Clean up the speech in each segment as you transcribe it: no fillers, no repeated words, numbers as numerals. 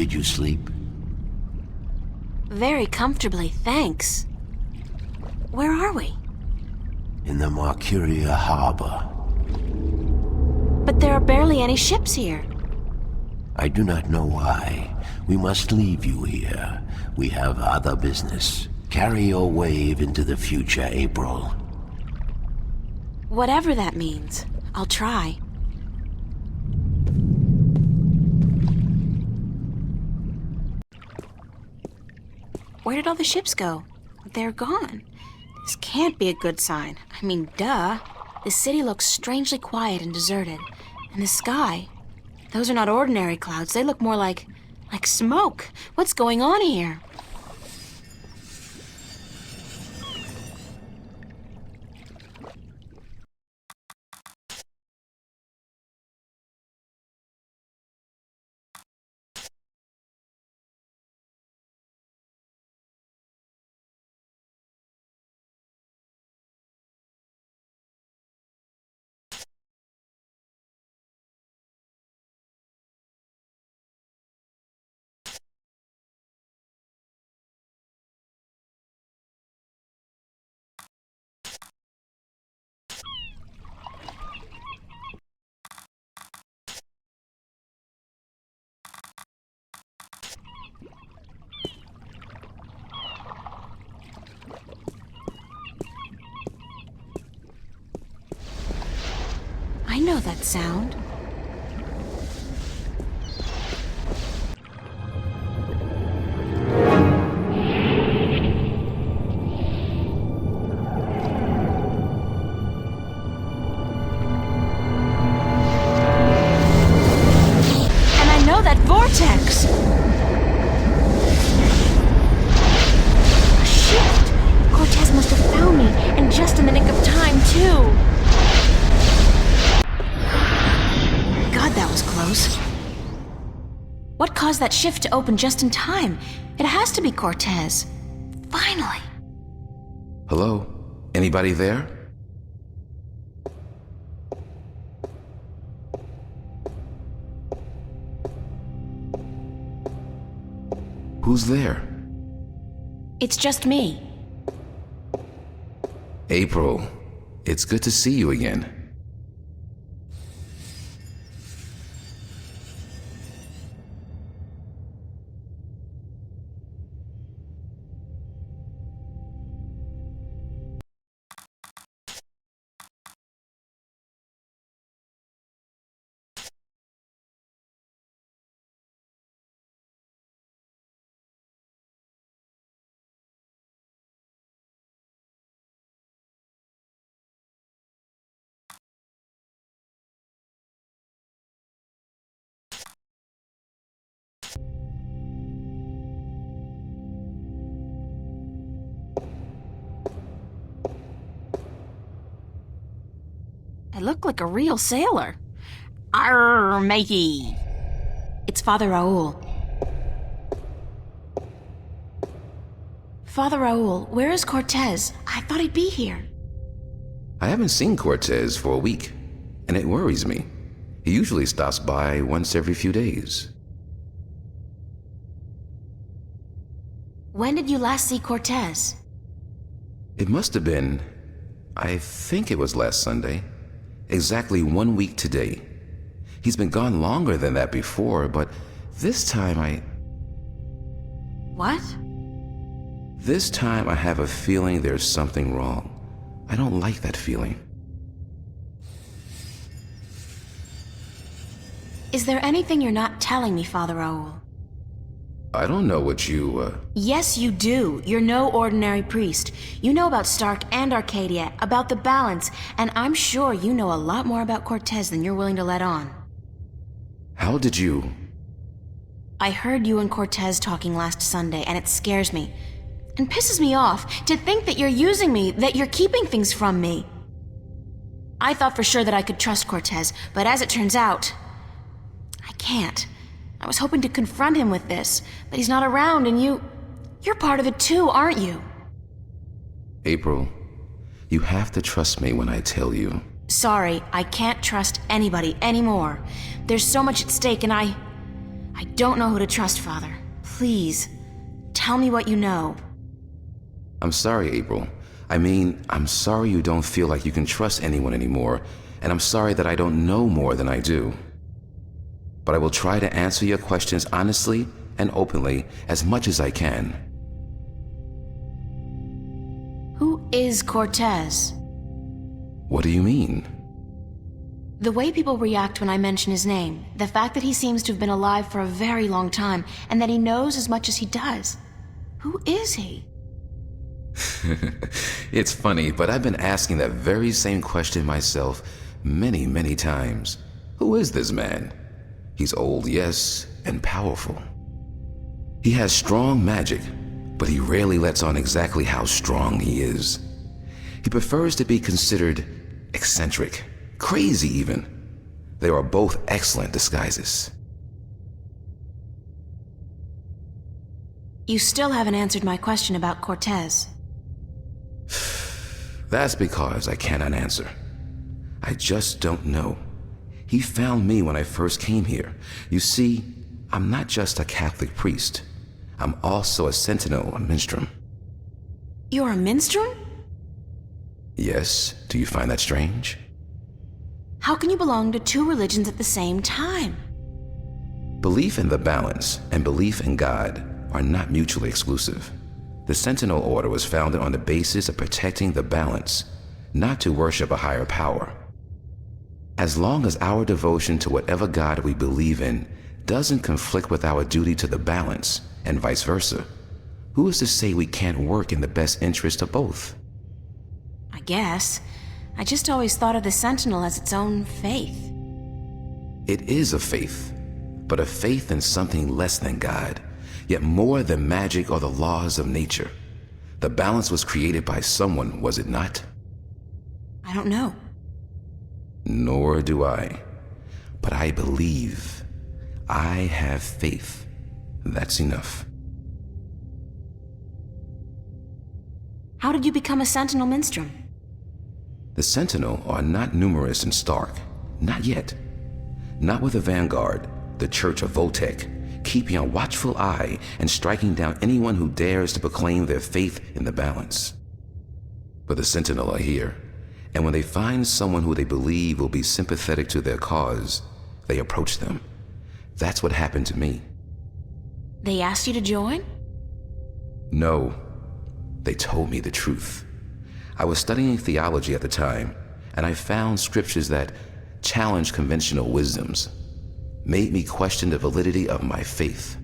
Did you sleep? Very comfortably, thanks. Where are we? In the Marcuria harbor. But there are barely any ships here. I do not know why. We must leave you here. We have other business. Carry your wave into the future, April. Whatever that means, I'll try. Where did all the ships go? They're gone. This can't be a good sign. I mean, duh. The city looks strangely quiet and deserted. And the sky, those are not ordinary clouds. They look more like smoke. What's going on here? I know that sound. And I know that vortex! A shift! Cortez must have found me, and just in the nick of time, too! That was close. What caused that shift to open just in time? It has to be Cortez. Finally. Hello? Anybody there? Who's there? It's just me. April, it's good to see you again. I look like a real sailor. Arr, matey. It's Father Raul. Father Raul, where is Cortez? I thought he'd be here. I haven't seen Cortez for a week, and it worries me. He usually stops by once every few days. When did you last see Cortez? It must have been, I think it was last Sunday. Exactly 1 week today. He's been gone longer than that before, but this time What? This time I have a feeling there's something wrong. I don't like that feeling. Is there anything you're not telling me, Father Raul? I don't know what you, Yes, you do. You're no ordinary priest. You know about Stark and Arcadia, about the balance, and I'm sure you know a lot more about Cortez than you're willing to let on. How did you... I heard you and Cortez talking last Sunday, and it scares me. And pisses me off to think that you're using me, that you're keeping things from me. I thought for sure that I could trust Cortez, but as it turns out, I can't. I was hoping to confront him with this, but he's not around, and you're part of it too, aren't you? April, you have to trust me when I tell you. Sorry, I can't trust anybody anymore. There's so much at stake, and I I don't know who to trust, Father. Please, tell me what you know. I'm sorry, April. I'm sorry you don't feel like you can trust anyone anymore, and I'm sorry that I don't know more than I do. But I will try to answer your questions honestly and openly as much as I can. Who is Cortez? What do you mean? The way people react when I mention his name, the fact that he seems to have been alive for a very long time, and that he knows as much as he does. Who is he? It's funny, but I've been asking that very same question myself many, many times. Who is this man? He's old, yes, and powerful. He has strong magic, but he rarely lets on exactly how strong he is. He prefers to be considered eccentric, crazy even. They are both excellent disguises. You still haven't answered my question about Cortez. That's because I cannot answer. I just don't know. He found me when I first came here. You see, I'm not just a Catholic priest. I'm also a sentinel, a minstrum. You're a minstrum? Yes, do you find that strange? How can you belong to two religions at the same time? Belief in the balance and belief in God are not mutually exclusive. The Sentinel Order was founded on the basis of protecting the balance, not to worship a higher power. As long as our devotion to whatever God we believe in doesn't conflict with our duty to the balance, and vice versa, who is to say we can't work in the best interest of both? I guess. I just always thought of the Sentinel as its own faith. It is a faith, but a faith in something less than God, yet more than magic or the laws of nature. The balance was created by someone, was it not? I don't know. Nor do I. But I believe. I have faith. That's enough. How did you become a Sentinel Minstrum? The Sentinel are not numerous in Stark. Not yet. Not with the Vanguard, the Church of Voltec, keeping a watchful eye and striking down anyone who dares to proclaim their faith in the balance. But the Sentinel are here, and when they find someone who they believe will be sympathetic to their cause, they approach them. That's what happened to me. They asked you to join? No, they told me the truth. I was studying theology at the time, and I found scriptures that challenged conventional wisdoms, made me question the validity of my faith.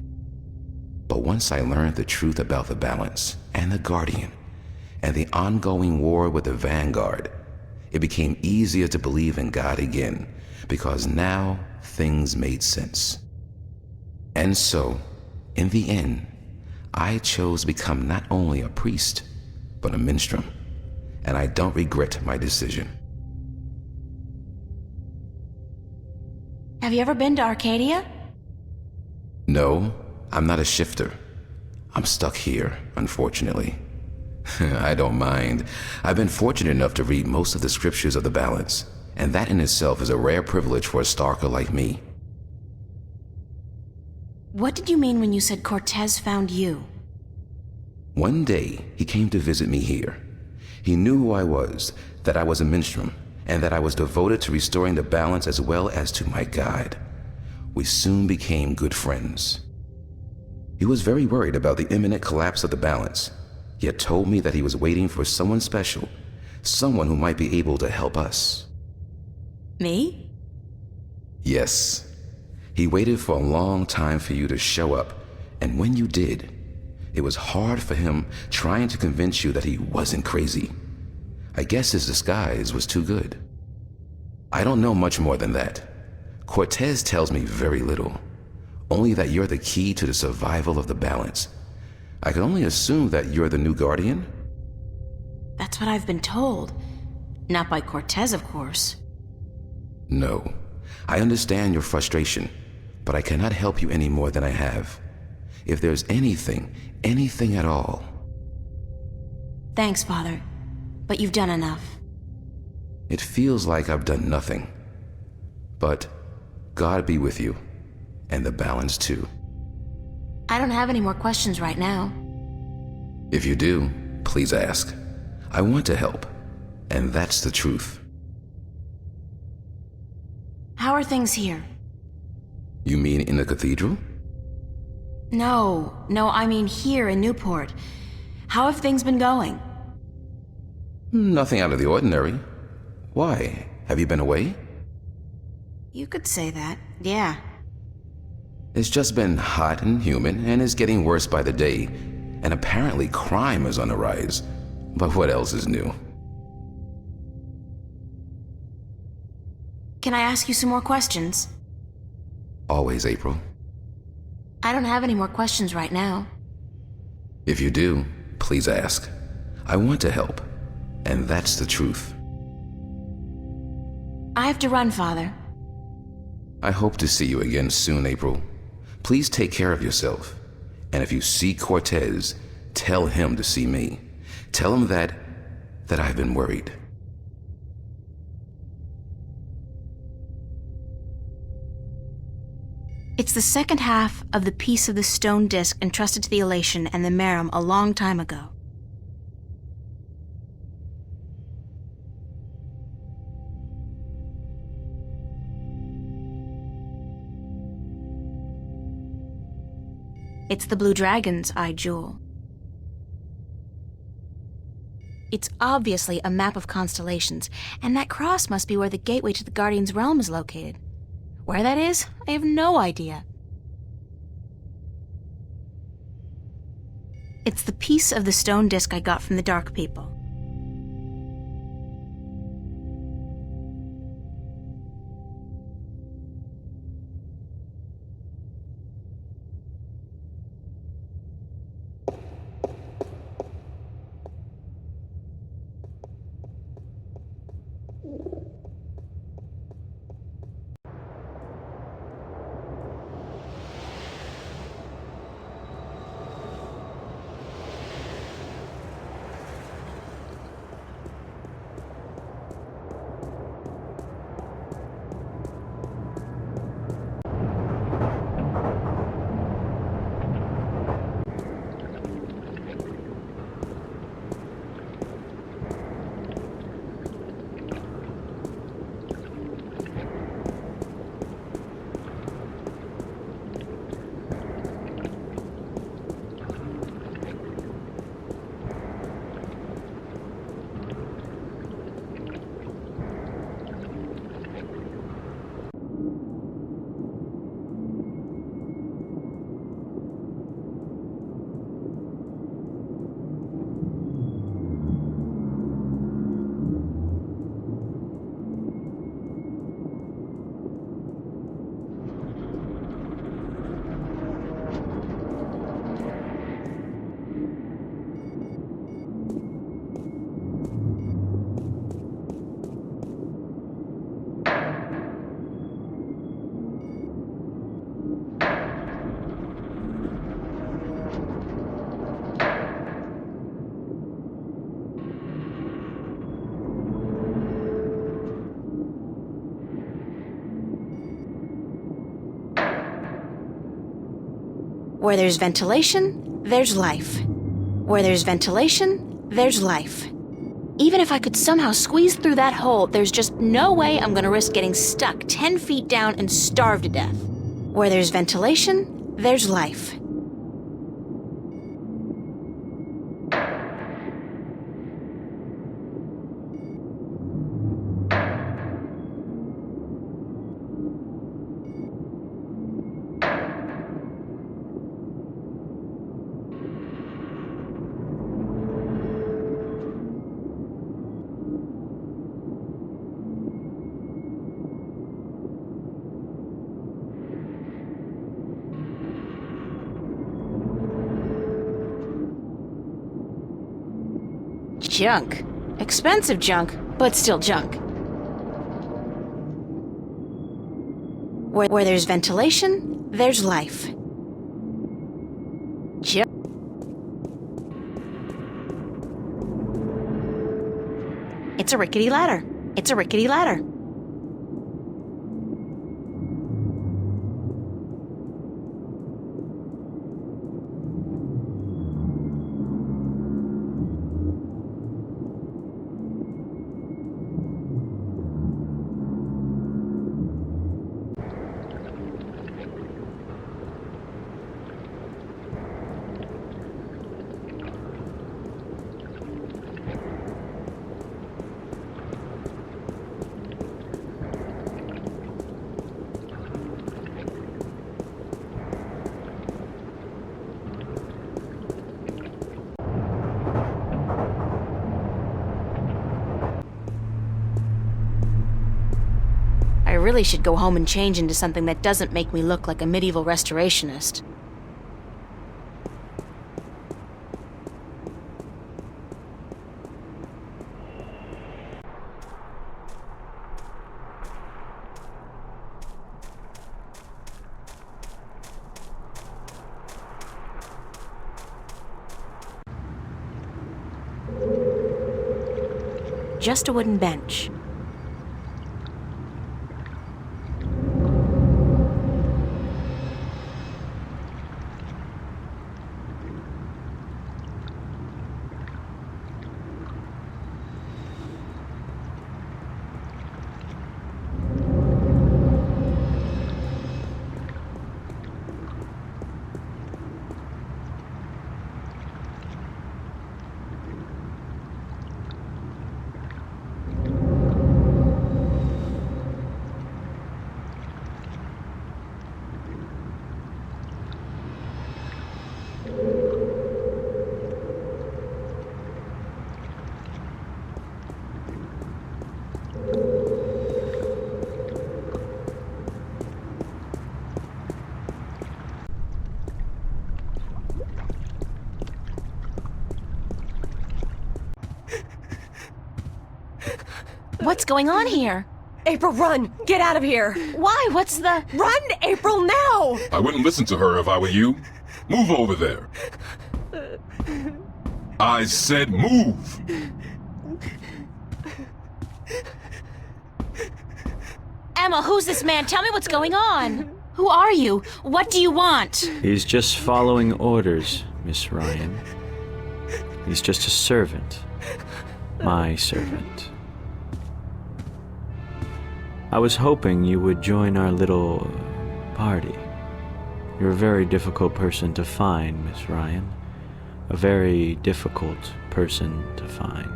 But once I learned the truth about the balance and the Guardian and the ongoing war with the Vanguard, it became easier to believe in God again, because now things made sense. And so, in the end, I chose to become not only a priest, but a minstrum, and I don't regret my decision. Have you ever been to Arcadia? No, I'm not a shifter. I'm stuck here, unfortunately. I don't mind. I've been fortunate enough to read most of the scriptures of the balance, and that in itself is a rare privilege for a Starker like me. What did you mean when you said Cortez found you? One day, he came to visit me here. He knew who I was, that I was a minstrum, and that I was devoted to restoring the balance as well as to my God. We soon became good friends. He was very worried about the imminent collapse of the balance, yet told me that he was waiting for someone special, someone who might be able to help us. Me? Yes. He waited for a long time for you to show up, and when you did, it was hard for him trying to convince you that he wasn't crazy. I guess his disguise was too good. I don't know much more than that. Cortez tells me very little, only that you're the key to the survival of the balance. I can only assume that you're the new Guardian? That's what I've been told. Not by Cortez, of course. No. I understand your frustration, but I cannot help you any more than I have. If there's anything at all. Thanks, Father. But you've done enough. It feels like I've done nothing. But God be with you, and the balance too. I don't have any more questions right now. If you do, please ask. I want to help, and that's the truth. How are things here? You mean in the cathedral? No, I mean here in Newport. How have things been going? Nothing out of the ordinary. Why? Have you been away? You could say that, yeah. It's just been hot and humid, and is getting worse by the day. And apparently crime is on the rise. But what else is new? Can I ask you some more questions? Always, April. I don't have any more questions right now. If you do, please ask. I want to help, and that's the truth. I have to run, Father. I hope to see you again soon, April. Please take care of yourself. And if you see Cortez, tell him to see me. Tell him that I've been worried. It's the second half of the piece of the stone disc entrusted to the Elation and the Merum a long time ago. It's the Blue Dragon's eye jewel. It's obviously a map of constellations, and that cross must be where the gateway to the Guardian's realm is located. Where that is, I have no idea. It's the piece of the stone disc I got from the Dark People. Where there's ventilation, there's life. Where there's ventilation, there's life. Even if I could somehow squeeze through that hole, there's just no way I'm gonna risk getting stuck 10 feet down and starve to death. Where there's ventilation, there's life. Junk. Expensive junk, but still junk. Where there's ventilation, there's life. It's a rickety ladder. It's a rickety ladder. really should go home and change into something that doesn't make me look like a medieval restorationist. Just a wooden bench. What's going on here? April, run! Get out of here! Why? What's the... Run, April, now! I wouldn't listen to her if I were you. Move over there. I said move! Emma, who's this man? Tell me what's going on. Who are you? What do you want? He's just following orders, Miss Ryan. He's just a servant. My servant. I was hoping you would join our little party. You're a very difficult person to find, Miss Ryan. A very difficult person to find.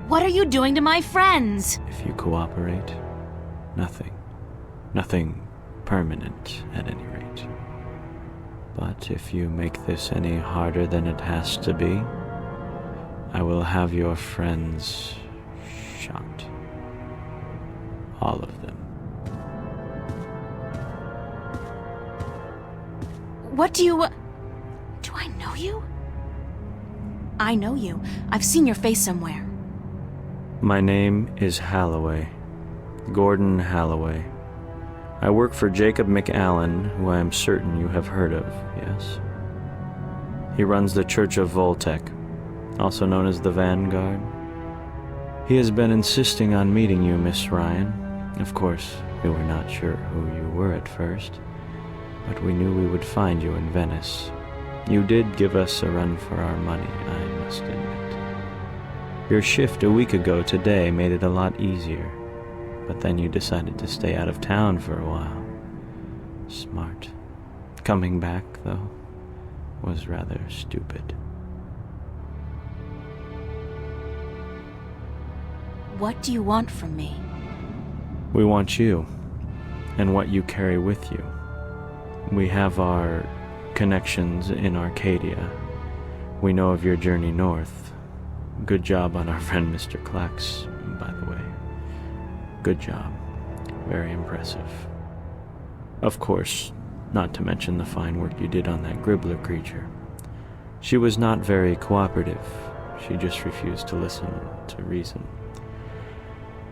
What are you doing to my friends? If you cooperate, nothing. Nothing permanent, at any rate. But if you make this any harder than it has to be, I will have your friends shot. All of them. What do you... Do I know you? I know you. I've seen your face somewhere. My name is Halloway. Gordon Halloway. I work for Jacob McAllen, who I am certain you have heard of, yes? He runs the Church of Voltec, also known as the Vanguard. He has been insisting on meeting you, Miss Ryan. Of course, we were not sure who you were at first, but we knew we would find you in Venice. You did give us a run for our money, I must admit. Your shift a week ago today made it a lot easier, but then you decided to stay out of town for a while. Smart. Coming back, though, was rather stupid. What do you want from me? We want you, and what you carry with you. We have our connections in Arcadia. We know of your journey north. Good job on our friend Mr. Clax, by the way. Good job. Very impressive. Of course, not to mention the fine work you did on that Gribbler creature. She was not very cooperative. She just refused to listen to reason.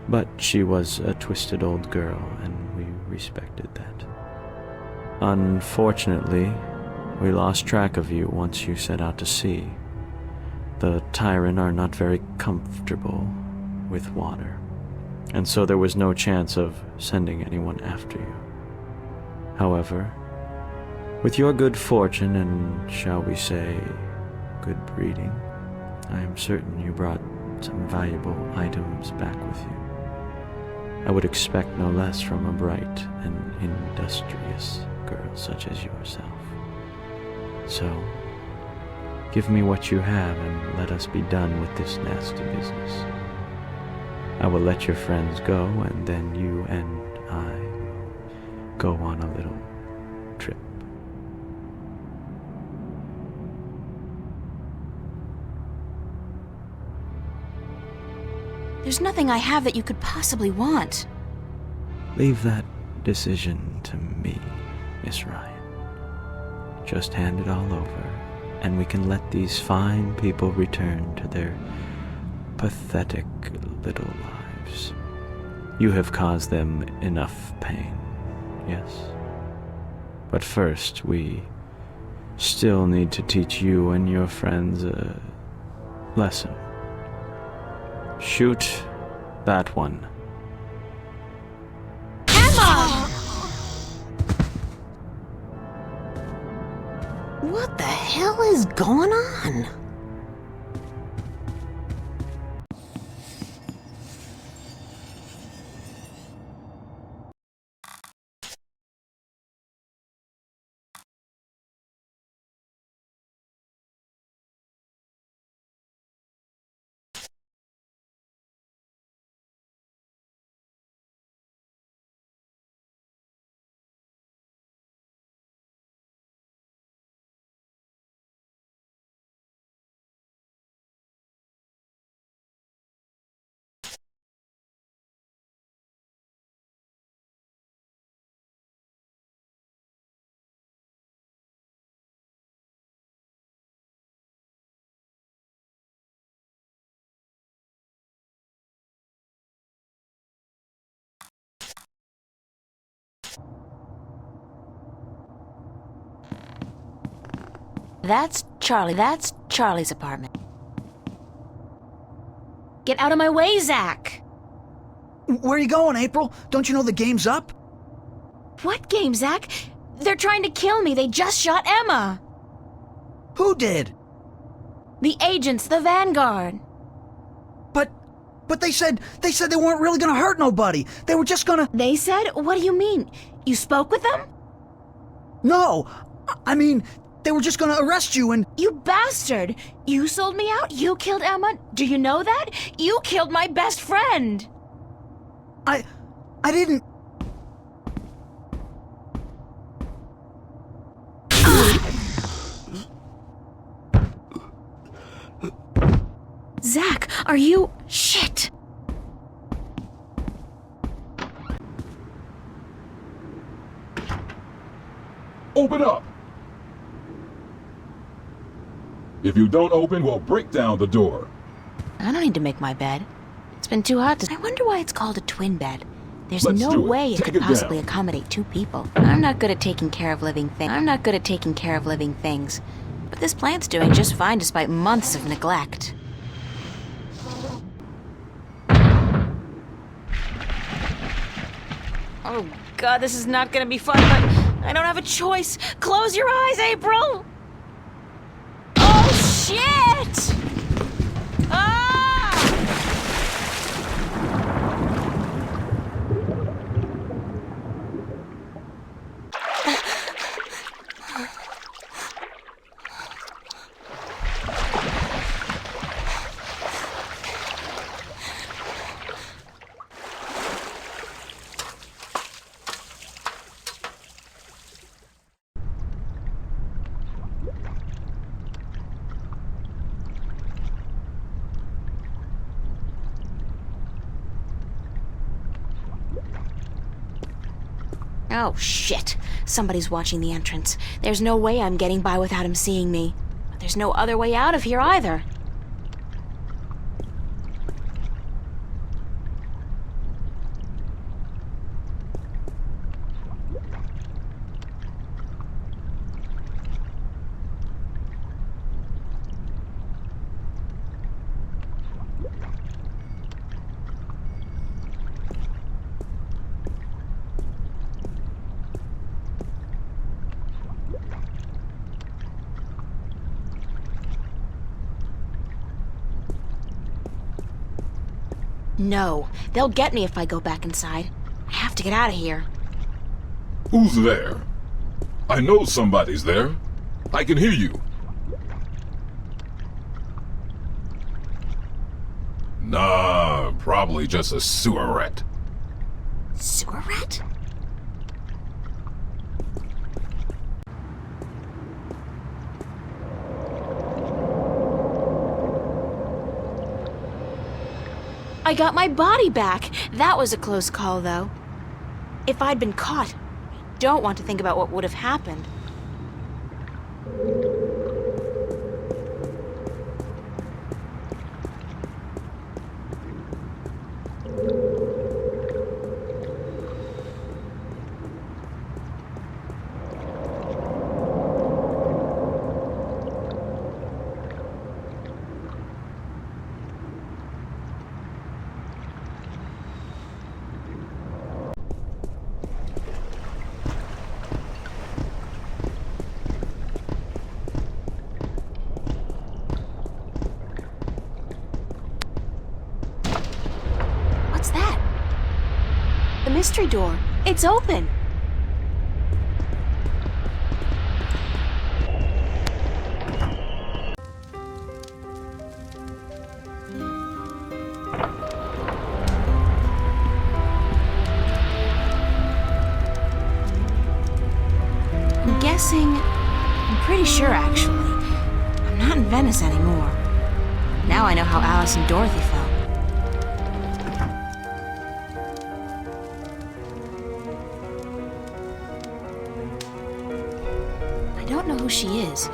But she was a twisted old girl, and we respected that. Unfortunately, we lost track of you once you set out to sea. The Tyren are not very comfortable with water, and so there was no chance of sending anyone after you. However, with your good fortune and, shall we say, good breeding, I am certain you brought some valuable items back with you. I would expect no less from a bright and industrious girl such as yourself. So, give me what you have and let us be done with this nasty business. I will let your friends go, and then you and I will go on a little trip. There's nothing I have that you could possibly want. Leave that decision to me, Miss Ryan. Just hand it all over, and we can let these fine people return to their pathetic little lives. You have caused them enough pain, yes? But first, we still need to teach you and your friends a lesson. Shoot that one. Emma! What the hell is going on? That's Charlie's apartment. Get out of my way, Zack! Where are you going, April? Don't you know the game's up? What game, Zack? They're trying to kill me. They just shot Emma. Who did? The agents, the Vanguard. But they said they weren't really gonna hurt nobody. They were just gonna... They said? What do you mean? You spoke with them? No, I mean, they were just gonna arrest you and... You bastard! You sold me out? You killed Emma? Do you know that? You killed my best friend! I didn't... Zack, are you... Shit! Open up! If you don't open, we'll break down the door. I don't need to make my bed. It's been too hot to... I wonder why it's called a twin bed. There's Let's no do it. way it Take could it possibly down. accommodate two people. I'm not good at taking care of living things. But this plant's doing just fine despite months of neglect. Oh god, this is not gonna be fun, but I don't have a choice. Close your eyes, April! Oh shit! Ah! Oh, shit. Somebody's watching the entrance. There's no way I'm getting by without him seeing me. But there's no other way out of here either. No, they'll get me if I go back inside. I have to get out of here. Who's there? I know somebody's there. I can hear you. Nah, probably just a sewer rat. Sewer rat? I got my body back. That was a close call, though. If I'd been caught, I don't want to think about what would have happened. What's that? The mystery door. It's open. I'm pretty sure, actually. I'm not in Venice anymore. Now I know how Alice and Dorothy felt. I don't know who she is,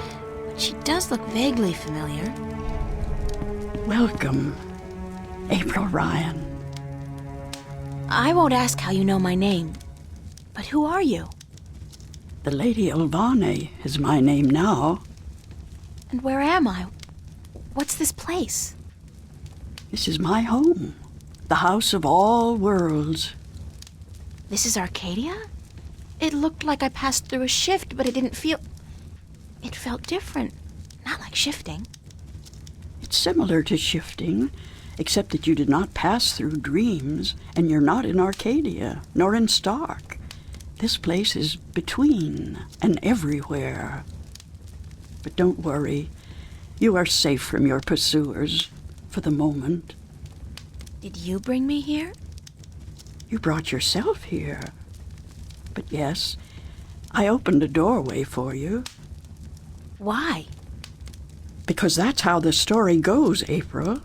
but she does look vaguely familiar. Welcome, April Ryan. I won't ask how you know my name, but who are you? The Lady Alvane is my name now. And where am I? What's this place? This is my home, the house of all worlds. This is Arcadia? It looked like I passed through a shift, but it didn't feel... It felt different. Not like shifting. It's similar to shifting, except that you did not pass through dreams, and you're not in Arcadia, nor in Stark. This place is between and everywhere. But don't worry. You are safe from your pursuers, for the moment. Did you bring me here? You brought yourself here. But yes, I opened a doorway for you. Why? Because that's how the story goes, April.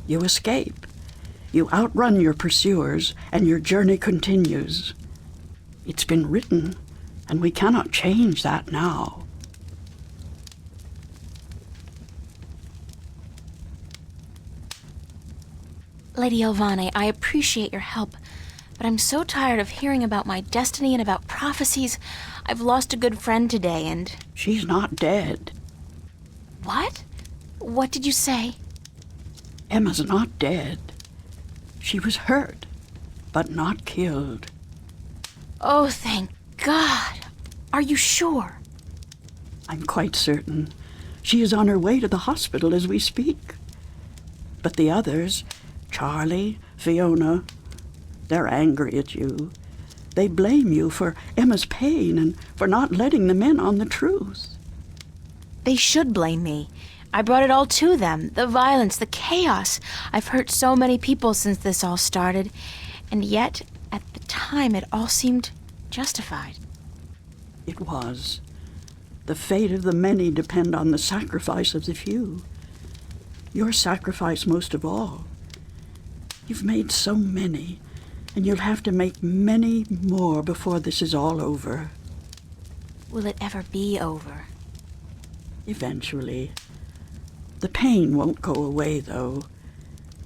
You escape. You outrun your pursuers, and your journey continues. It's been written, and we cannot change that now. Lady Alvane, I appreciate your help, but I'm so tired of hearing about my destiny and about prophecies. I've lost a good friend today, and... She's not dead. What? What did you say? Emma's not dead. She was hurt, but not killed. Oh, thank God. Are you sure? I'm quite certain. She is on her way to the hospital as we speak. But the others, Charlie, Fiona, they're angry at you. They blame you for Emma's pain and for not letting them in on the truth. They should blame me. I brought it all to them. The violence, the chaos. I've hurt so many people since this all started. And yet, at the time, it all seemed justified. It was. The fate of the many depend on the sacrifice of the few. Your sacrifice most of all. You've made so many, and you'll have to make many more before this is all over. Will it ever be over? Eventually. The pain won't go away, though.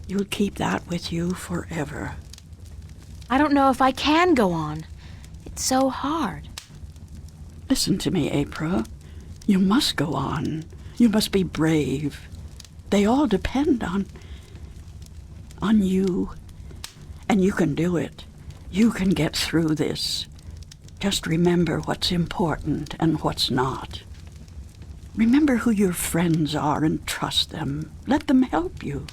You'll keep that with you forever. I don't know if I can go on. It's so hard. Listen to me, April. You must go on. You must be brave. They all depend on you. And you can do it. You can get through this. Just remember what's important and what's not. Remember who your friends are and trust them. Let them help you.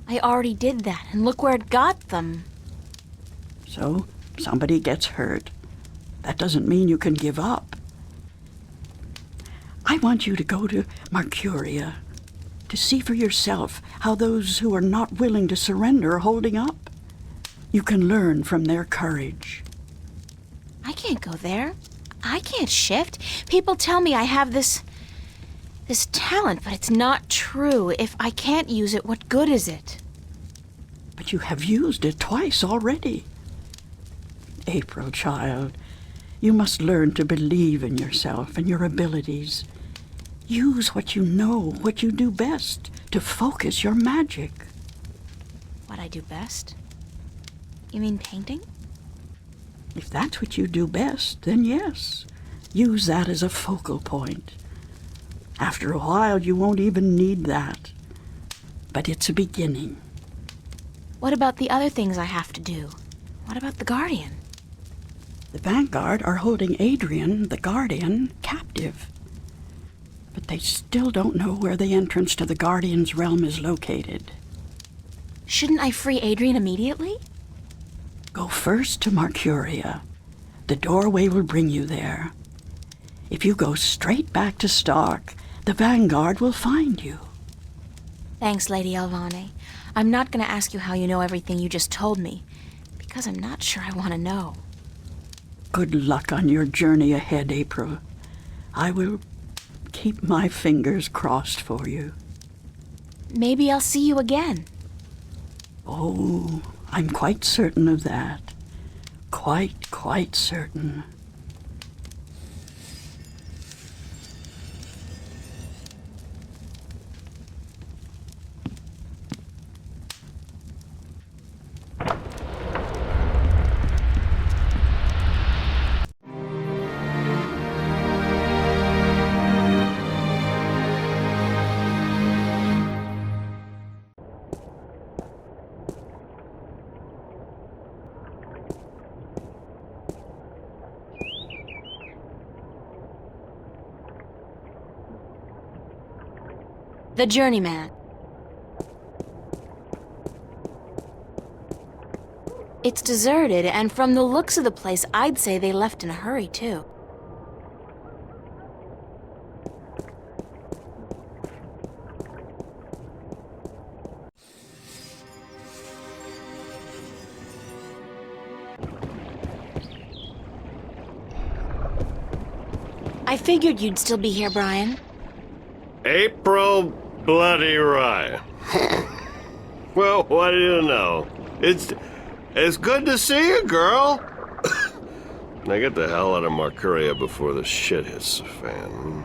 I already did that, and look where it got them. So, somebody gets hurt. That doesn't mean you can give up. I want you to go to Marcuria, to see for yourself how those who are not willing to surrender are holding up. You can learn from their courage. I can't go there. I can't shift. People tell me I have this talent, but it's not true. If I can't use it, what good is it? But you have used it twice already. April, child, you must learn to believe in yourself and your abilities. Use what you know, what you do best, to focus your magic. What I do best? You mean painting? If that's what you do best, then yes. Use that as a focal point. After a while, you won't even need that. But it's a beginning. What about the other things I have to do? What about the Guardian? The Vanguard are holding Adrian, the Guardian, captive. But they still don't know where the entrance to the Guardian's realm is located. Shouldn't I free Adrian immediately? Go first to Marcuria. The doorway will bring you there. If you go straight back to Stark, the Vanguard will find you. Thanks, Lady Alvane. I'm not going to ask you how you know everything you just told me, because I'm not sure I want to know. Good luck on your journey ahead, April. I will keep my fingers crossed for you. Maybe I'll see you again. Oh, I'm quite certain of that. Quite certain. The Journeyman. It's deserted, and from the looks of the place, I'd say they left in a hurry, too. I figured you'd still be here, Brian. April Bloody Ryan. Well, what do you know? It's good to see you, girl. Now get the hell out of Marcuria before the shit hits the fan.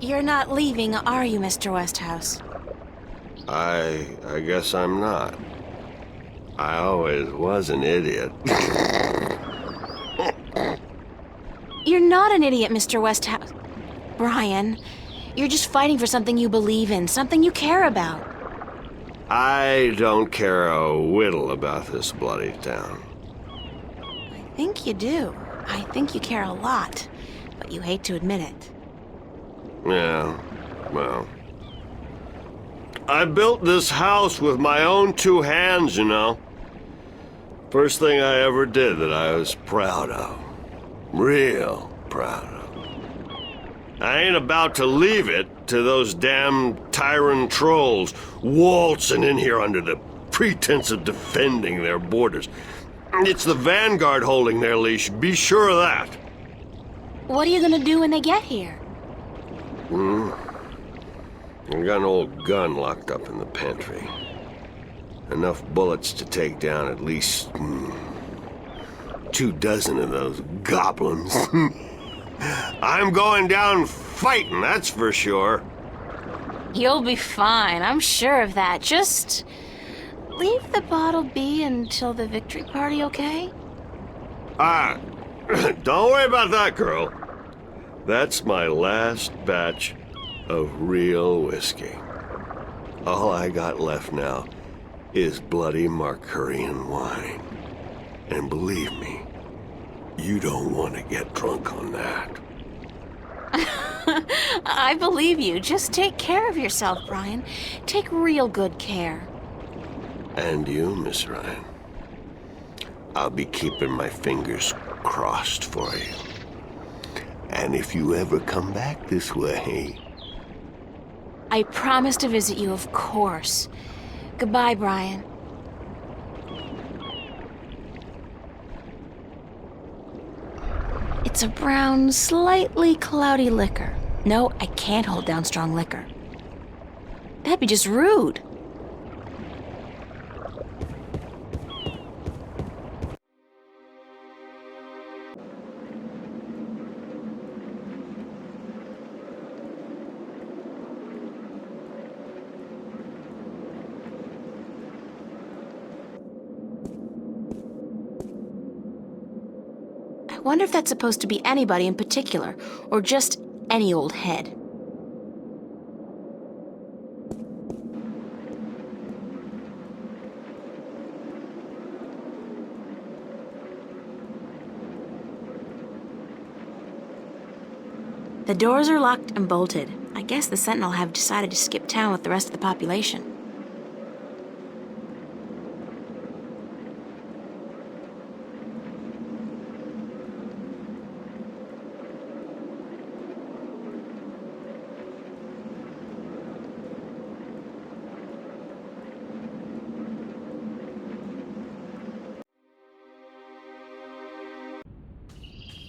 You're not leaving, are you, Mr. Westhouse? I guess I'm not. I always was an idiot. You're not an idiot, Mr. Westhouse. Brian, you're just fighting for something you believe in, something you care about. I don't care a whittle about this bloody town. I think you do. I think you care a lot, but you hate to admit it. Yeah, well. I built this house with my own two hands, you know. First thing I ever did that I was proud of. Real proud of. I ain't about to leave it to those damn Tyren trolls waltzing in here under the pretense of defending their borders. It's the Vanguard holding their leash, be sure of that. What are you gonna do when they get here? I got an old gun locked up in the pantry. Enough bullets to take down at least 24 of those goblins. I'm going down fighting, that's for sure. You'll be fine, I'm sure of that. Just leave the bottle be until the victory party, okay? Don't worry about that, girl. That's my last batch of real whiskey. All I got left now is bloody Marcurian wine. And believe me, you don't want to get drunk on that. I believe you. Just take care of yourself, Brian. Take real good care. And you, Miss Ryan. I'll be keeping my fingers crossed for you. And if you ever come back this way... I promise to visit you, of course. Goodbye, Brian. It's a brown, slightly cloudy liquor. No, I can't hold down strong liquor. That'd be just rude. I wonder if that's supposed to be anybody in particular, or just any old head. The doors are locked and bolted. I guess the Sentinel have decided to skip town with the rest of the population.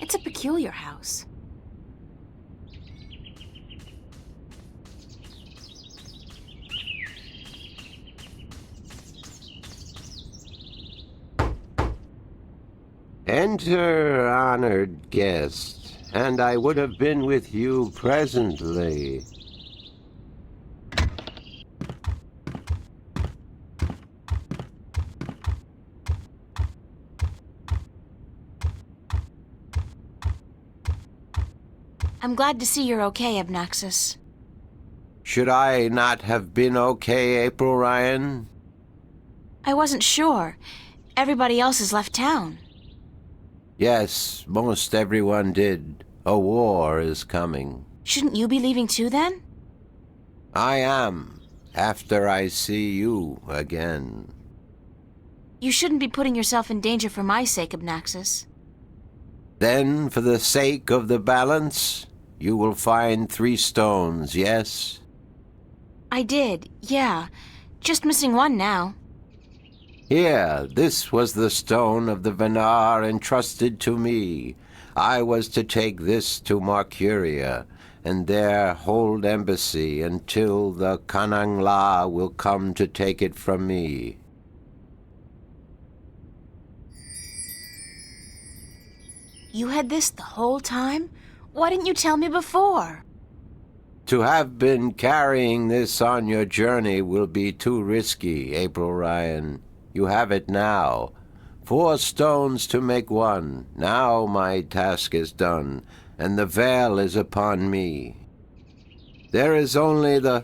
It's a peculiar house. Enter, honored guest, and I would have been with you presently. I'm glad to see you're okay, Abnaxis. Should I not have been okay, April Ryan? I wasn't sure. Everybody else has left town. Yes, most everyone did. A war is coming. Shouldn't you be leaving too, then? I am, after I see you again. You shouldn't be putting yourself in danger for my sake, Abnaxis. Then, for the sake of the balance, you will find 3 stones, yes? I did, yeah. Just missing one now. Here, this was the stone of the Venar entrusted to me. I was to take this to Marcuria, and there hold embassy until the Kanangla will come to take it from me. You had this the whole time? Why didn't you tell me before? To have been carrying this on your journey will be too risky, April Ryan. You have it now. 4 stones to make 1. Now my task is done, and the veil is upon me. There is only the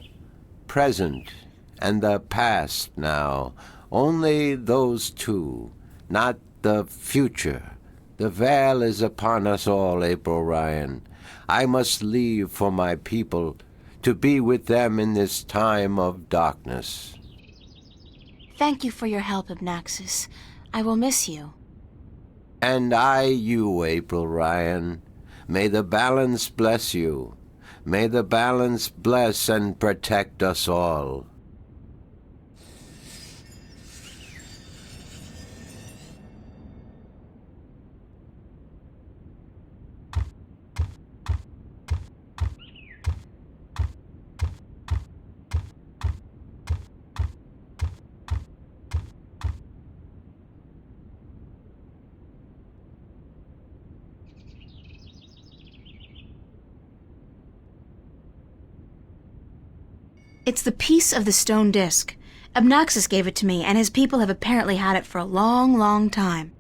present and the past now. Only those 2, not the future. The veil is upon us all, April Ryan. I must leave for my people, to be with them in this time of darkness. Thank you for your help, Abnaxis. I will miss you. And I you, April Ryan. May the balance bless you. May the balance bless and protect us all. It's the piece of the stone disc. Abnaxis gave it to me, and his people have apparently had it for a long, long time.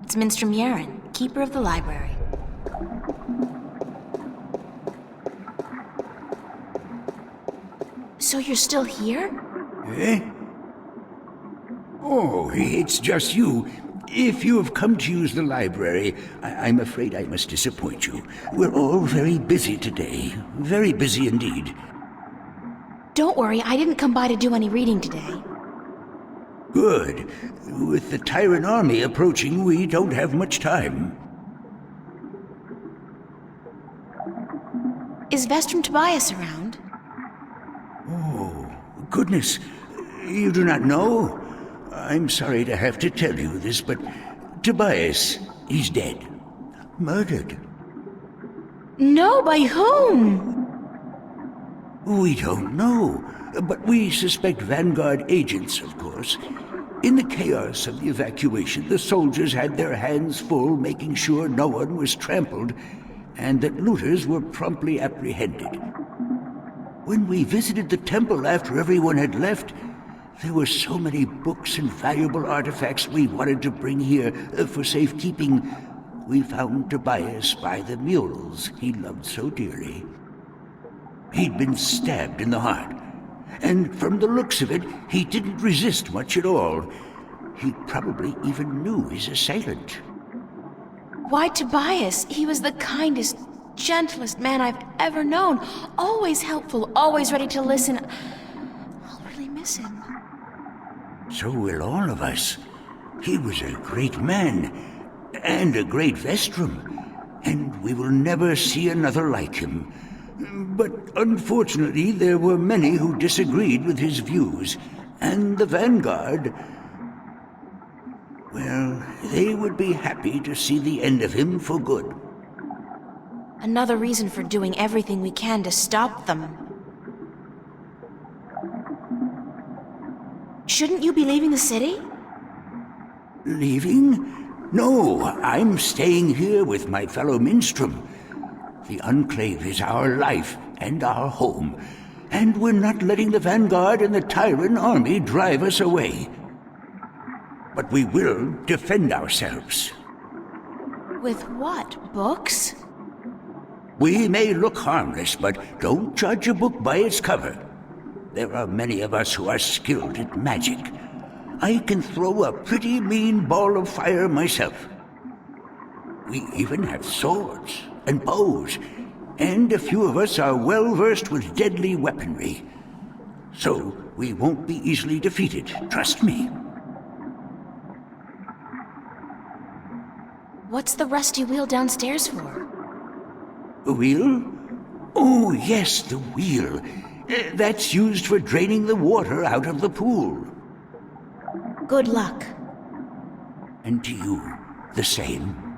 It's Minstrum Yaren, keeper of the library. So you're still here? Eh? Oh, it's just you. If you have come to use the library, I'm afraid I must disappoint you. We're all very busy today. Very busy indeed. Don't worry, I didn't come by to do any reading today. Good. With the Tyren army approaching, we don't have much time. Is Vestrum Tobias around? Oh, goodness. You do not know? I'm sorry to have to tell you this, but Tobias, he's dead. Murdered. No, by whom? We don't know, but we suspect Vanguard agents, of course. In the chaos of the evacuation, the soldiers had their hands full making sure no one was trampled, and that looters were promptly apprehended. When we visited the temple after everyone had left, there were so many books and valuable artifacts we wanted to bring here for safekeeping. We found Tobias by the mules he loved so dearly. He'd been stabbed in the heart, and from the looks of it, he didn't resist much at all. He probably even knew his assailant. Why Tobias? He was the kindest, gentlest man I've ever known. Always helpful, always ready to listen. I'll really miss him. So will all of us. He was a great man, and a great Vestrum, and we will never see another like him. But unfortunately, there were many who disagreed with his views, and the Vanguard, well, they would be happy to see the end of him for good. Another reason for doing everything we can to stop them. Shouldn't you be leaving the city? Leaving? No, I'm staying here with my fellow Minstrum. The Enclave is our life and our home, and we're not letting the Vanguard and the Tyren army drive us away. But we will defend ourselves. With what? Books? We may look harmless, but don't judge a book by its cover. There are many of us who are skilled at magic. I can throw a pretty mean ball of fire myself. We even have swords and bows, and a few of us are well versed with deadly weaponry. So we won't be easily defeated, trust me. What's the rusty wheel downstairs for? A wheel? Oh, yes, the wheel. That's used for draining the water out of the pool. Good luck. And to you, the same.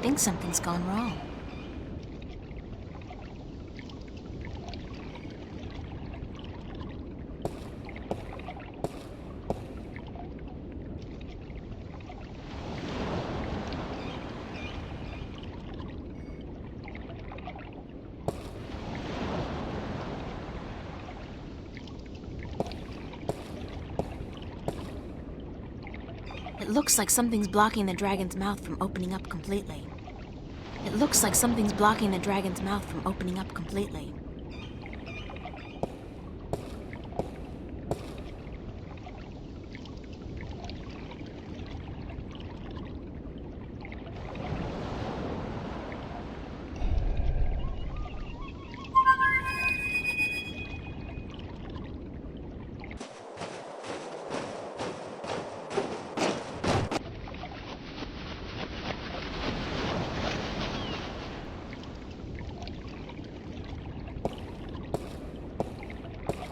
think something's gone wrong. It looks like something's blocking the dragon's mouth from opening up completely. It looks like something's blocking the dragon's mouth from opening up completely.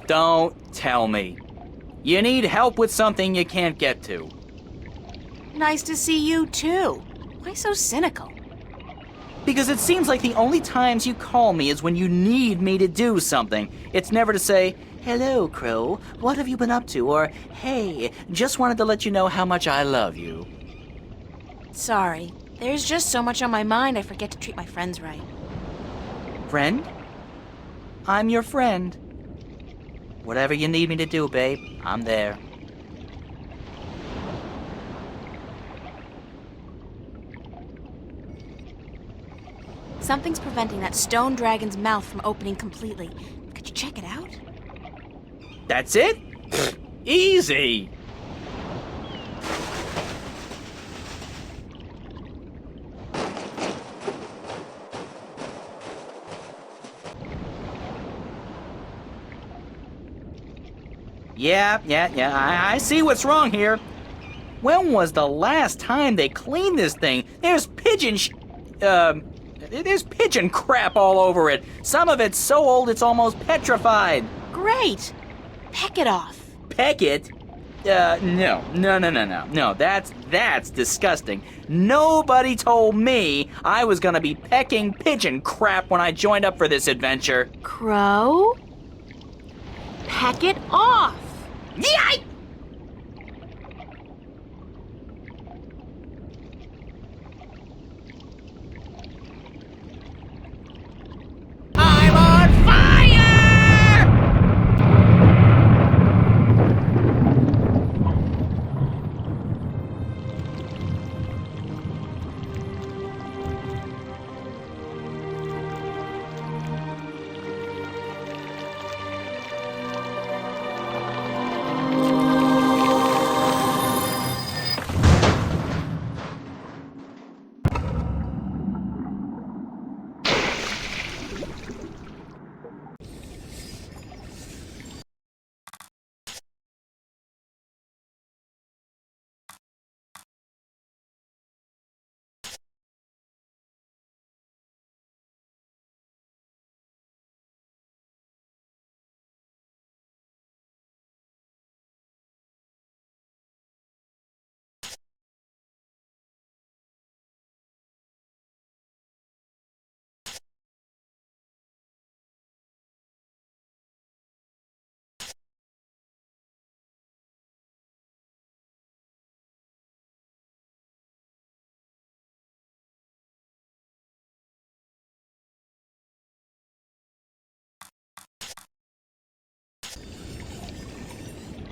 Don't tell me. You need help with something you can't get to. Nice to see you, too. Why so cynical? Because it seems like the only times you call me is when you need me to do something. It's never to say, "Hello, Crow, what have you been up to?" Or, "Hey, just wanted to let you know how much I love you." Sorry. There's just so much on my mind I forget to treat my friends right. Friend? I'm your friend. Whatever you need me to do, babe, I'm there. Something's preventing that stone dragon's mouth from opening completely. Could you check it out? That's it? Easy! Yeah, I see what's wrong here. When was the last time they cleaned this thing? There's there's pigeon crap all over it. Some of it's so old it's almost petrified. Great! Peck it off. Peck it? No, that's disgusting. Nobody told me I was gonna be pecking pigeon crap when I joined up for this adventure. Crow? Peck it off! Yikes! I'm on fire!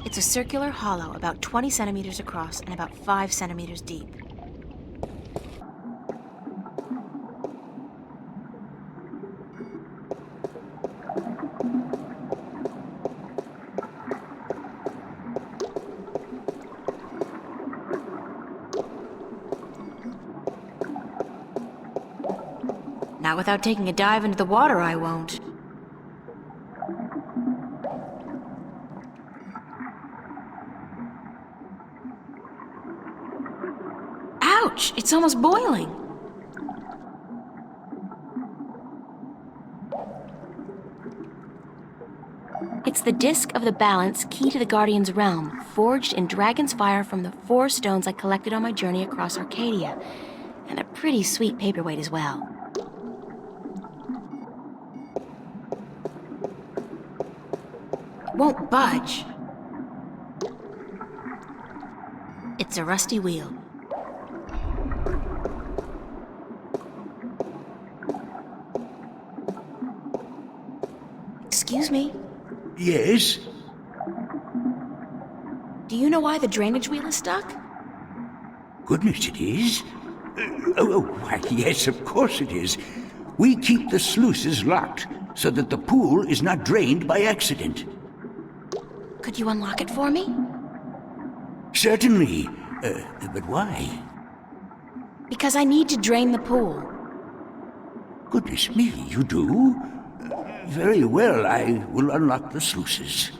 It's a circular hollow about 20 centimeters across and about 5 centimeters deep. Not without taking a dive into the water, I won't. Ouch! It's almost boiling. It's the disc of the balance key to the Guardian's realm, forged in dragon's fire from the 4 stones I collected on my journey across Arcadia. And a pretty sweet paperweight as well. It won't budge. It's a rusty wheel. Excuse me? Yes? Do you know why the drainage wheel is stuck? Goodness, it is. Why, yes, of course it is. We keep the sluices locked so that the pool is not drained by accident. Could you unlock it for me? Certainly. But why? Because I need to drain the pool. Goodness me, you do? Very well, I will unlock the sluices.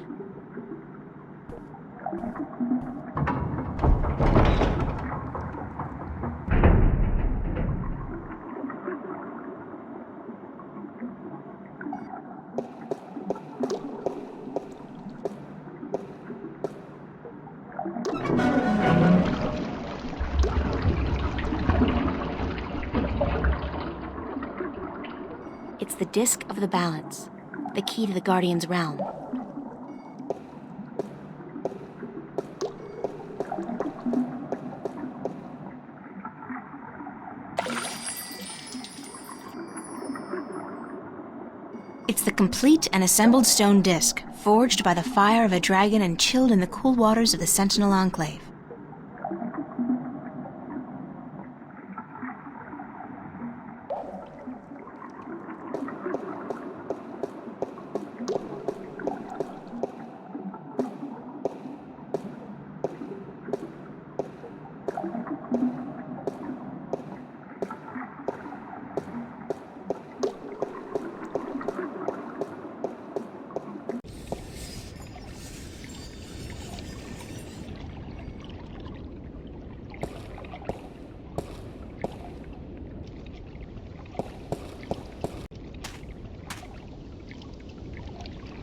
It's the disc of the balance, the key to the Guardian's realm. It's the complete and assembled stone disc, forged by the fire of a dragon and chilled in the cool waters of the Sentinel Enclave.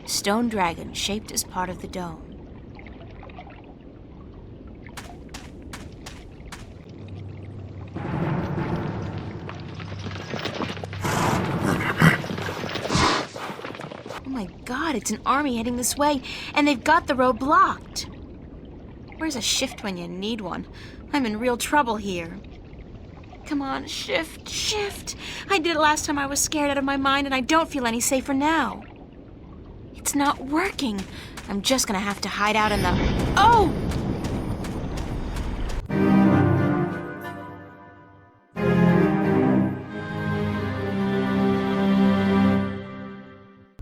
Stone dragon shaped as part of the dome. Oh my god, it's an army heading this way, and they've got the road blocked. Where's a shift when you need one? I'm in real trouble here. Come on, shift, shift. I did it last time I was scared out of my mind, and I don't feel any safer now. It's not working. I'm just gonna have to hide out in the... Oh!